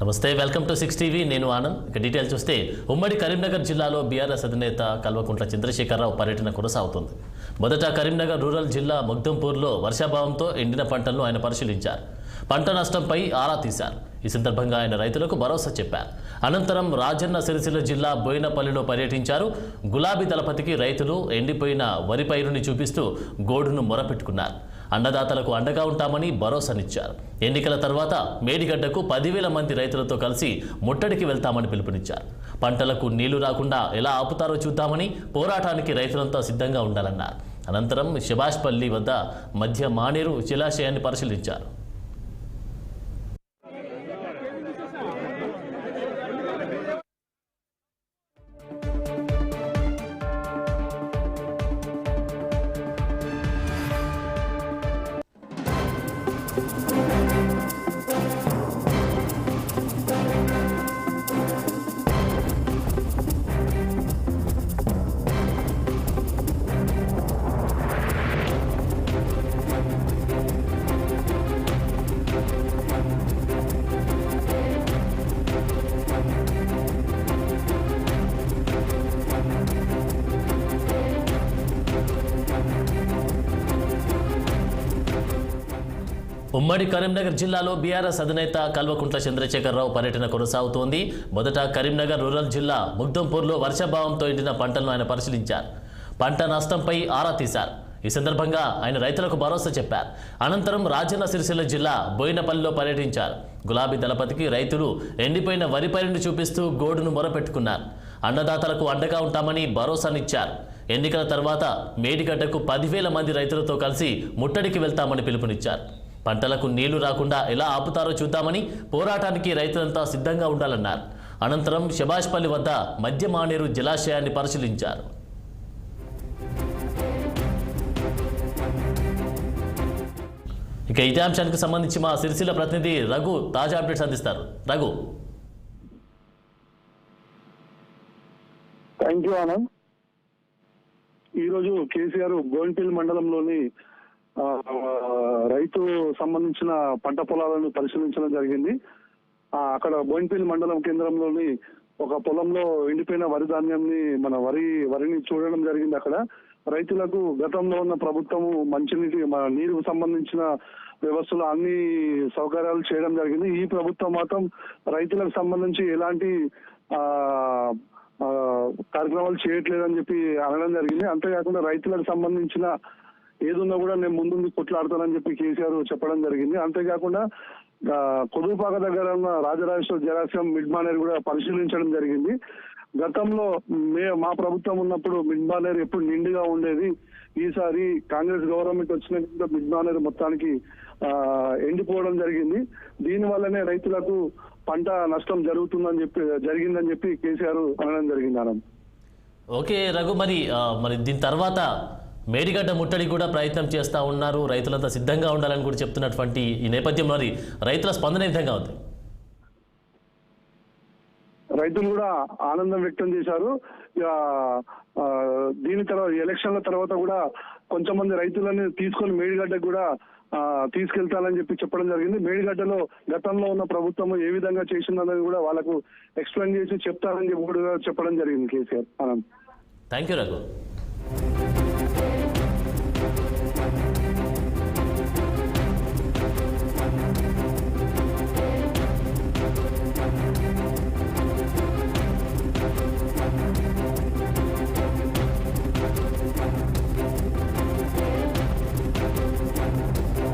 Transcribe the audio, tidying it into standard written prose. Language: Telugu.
నమస్తే, వెల్కమ్ టు 6 టీవీ. నేను ఆనంద్. ఇక డీటెయిల్ చూస్తే ఉమ్మడి కరీంనగర్ జిల్లాలో బీఆర్ఎస్ అధినేత కల్వకుంట్ల చంద్రశేఖరరావు పర్యటన కొనసాగుతుంది. మొదట కరీంనగర్ రూరల్ జిల్లా ముగ్ధంపూర్లో వర్షాభావంతో ఎండిన పంటలను ఆయన పరిశీలించారు. పంట నష్టంపై ఆరా తీశారు. ఈ సందర్భంగా ఆయన రైతులకు భరోసా చెప్పారు. అనంతరం రాజన్న సిరిసిల్ల జిల్లా బోయినపల్లిలో పర్యటించారు. గులాబీ దళపతికి రైతులు ఎండిపోయిన వరి పైరుని చూపిస్తూ గోడును మొరపెట్టుకున్నారు. అన్నదాతలకు అండగా ఉంటామని భరోసానిచ్చారు. ఎన్నికల తర్వాత మేడిగడ్డకు 10,000 మంది రైతులతో కలిసి ముట్టడికి వెళ్తామని పిలుపునిచ్చారు. పంటలకు నీళ్లు రాకుండా ఎలా ఆపుతారో చూద్దామని పోరాటానికి రైతులంతా సిద్ధంగా ఉండాలన్నారు. అనంతరం శభాష్పల్లి వద్ద మధ్య మానేరు జలాశయాన్ని పరిశీలించారు. ఉమ్మడి కరీంనగర్ జిల్లాలో బీఆర్ఎస్ అధినేత కల్వకుంట్ల చంద్రశేఖరరావు పర్యటన కొనసాగుతోంది. మొదట కరీంనగర్ రూరల్ జిల్లా ముగ్ధంపూర్లో వర్షాభావంతో ఎండిన పంటలను ఆయన పరిశీలించారు. పంట నష్టంపై ఆరా తీశారు. ఈ సందర్భంగా ఆయన రైతులకు భరోసా చెప్పారు. అనంతరం రాజన్న సిరిసిల్ల జిల్లా బోయినపల్లిలో పర్యటించారు. గులాబీ దళపతికి రైతులు ఎండిపోయిన వరి పైరుని చూపిస్తూ గోడును మొరపెట్టుకున్నారు. అన్నదాతలకు అండగా ఉంటామని భరోసానిచ్చారు. ఎన్నికల తర్వాత మేడిగడ్డకు 10,000 మంది రైతులతో కలిసి ముట్టడికి వెళ్తామని పిలుపునిచ్చారు. పంటలకు నీళ్లు రాకుండా ఎలా ఆపుతారో చూద్దామని పోరాటానికి రైతులంతా సిద్ధంగా ఉండాలన్నారు. అనంతరం శభాష్పల్లి వద్ద మధ్య మానేరు జలాశయాన్ని పరిశీలించారు. ఇక ఇదే అంశానికి సంబంధించి మా సిరిసిల్ల ప్రతినిధి రఘు తాజా అప్డేట్స్ అందిస్తారు. రఘు. Thank you Anand. ఈరోజు కేసీఆర్ బోయినపల్లి మండలంలోని రైతు సంబంధించిన పంట పొలాలను పరిశీలించడం జరిగింది. అక్కడ బోయినపల్లి మండలం కేంద్రంలోని ఒక పొలంలో ఎండిపోయిన వరి ధాన్యాన్ని వరిని చూడడం జరిగింది. అక్కడ రైతులకు గతంలో ఉన్న ప్రభుత్వము మంచినీటి నీరుకు సంబంధించిన వ్యవస్థలు అన్ని సౌకర్యాలు చేయడం జరిగింది. ఈ ప్రభుత్వం మాత్రం రైతులకు సంబంధించి ఎలాంటి కార్యక్రమాలు చేయట్లేదని చెప్పి అనడం జరిగింది. అంతేకాకుండా రైతులకు సంబంధించిన ఏదున్నా కూడా నేను ముందుండి కొట్లాడతానని చెప్పి కేసీఆర్ చెప్పడం జరిగింది. అంతేకాకుండా కొడుపాక దగ్గర ఉన్న రాజరాజేశ్వర జలాశయం మిడ్ మానేరు కూడా పరిశీలించడం జరిగింది. గతంలో మా ప్రభుత్వం ఉన్నప్పుడు మిడ్ మానేరు ఎప్పుడు నిండుగా ఉండేది. ఈసారి కాంగ్రెస్ గవర్నమెంట్ వచ్చిన మిడ్ మానేరు మొత్తానికి ఎండిపోవడం జరిగింది. దీని వల్లనే రైతులకు పంట నష్టం జరిగిందని చెప్పి కేసీఆర్ అనడం జరిగింది. ఆనంద్. ఓకే రఘు, మరి దీని తర్వాత మేడిగడ్డ ముట్టడి కూడా ప్రయత్నం చేస్తూ ఉన్నారు. రైతులంతా సిద్ధంగా ఉండాలని కూడా చెప్తున్నటువంటి ఈ నేపథ్యంలో మరి రైతుల స్పందన ఏ విధంగా ఉంది? రైతులు కూడా ఆనందం వ్యక్తం చేశారు. దీని తర్వాత ఎలక్షన్ల తర్వాత కూడా కొంతమంది రైతులని తీసుకొని మేడిగడ్డకు కూడా తీసుకెళ్తానని చెప్పడం జరిగింది. మేడిగడ్డలో గతంలో ఉన్న ప్రభుత్వం ఏ విధంగా చేసిందన్నది కూడా వాళ్ళకు ఎక్స్ప్లెయిన్ చేసి చెప్తారని చెప్పి కూడా చెప్పడం జరిగింది కేసీఆర్. ఆనంద్. Thank you Raghu.